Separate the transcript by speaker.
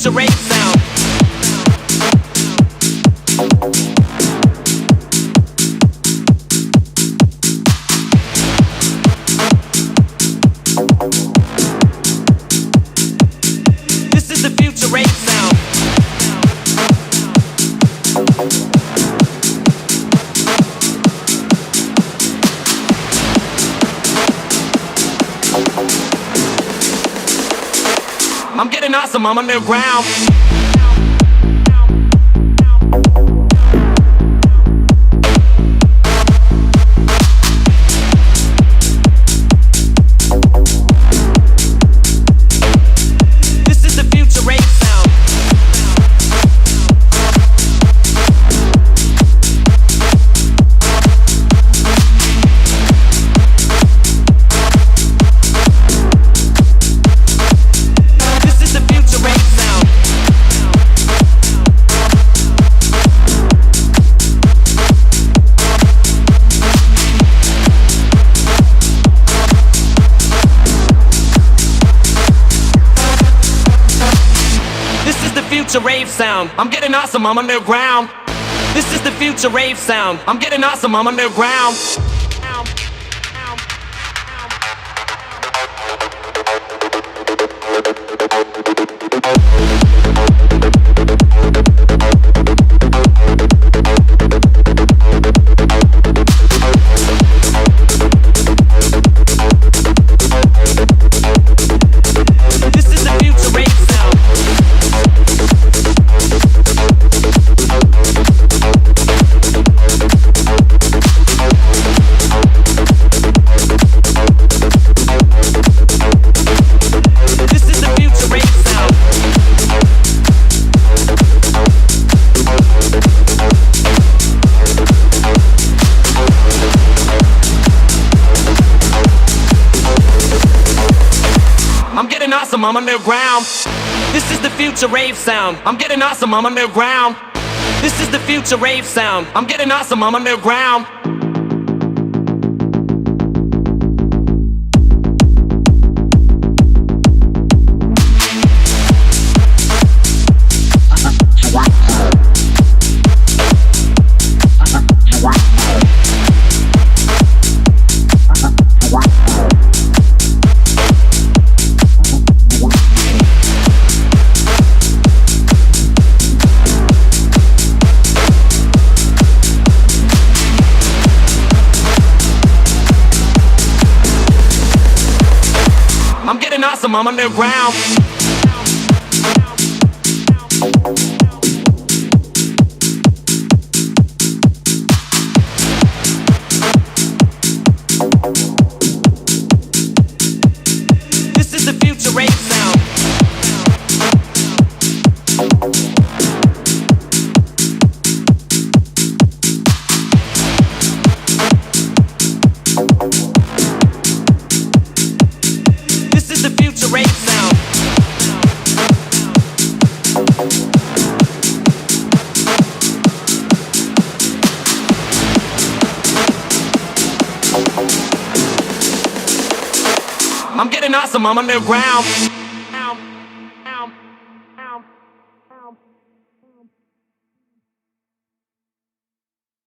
Speaker 1: future rave sound. This is the future rave sound. I'm getting awesome, I'm underground. This is the future rave sound. Future rave sound. I'm getting awesome, I'm underground. This is the future rave sound. I'm getting awesome, I'm underground. Awesome, I'm underground. This is the future rave sound. I'm getting awesome, I'm underground. This is the future rave sound. I'm getting awesome, I'm underground. Awesome, I'm underground. This is the future rave sound. Rave sound. I'm getting awesome, I'm underground.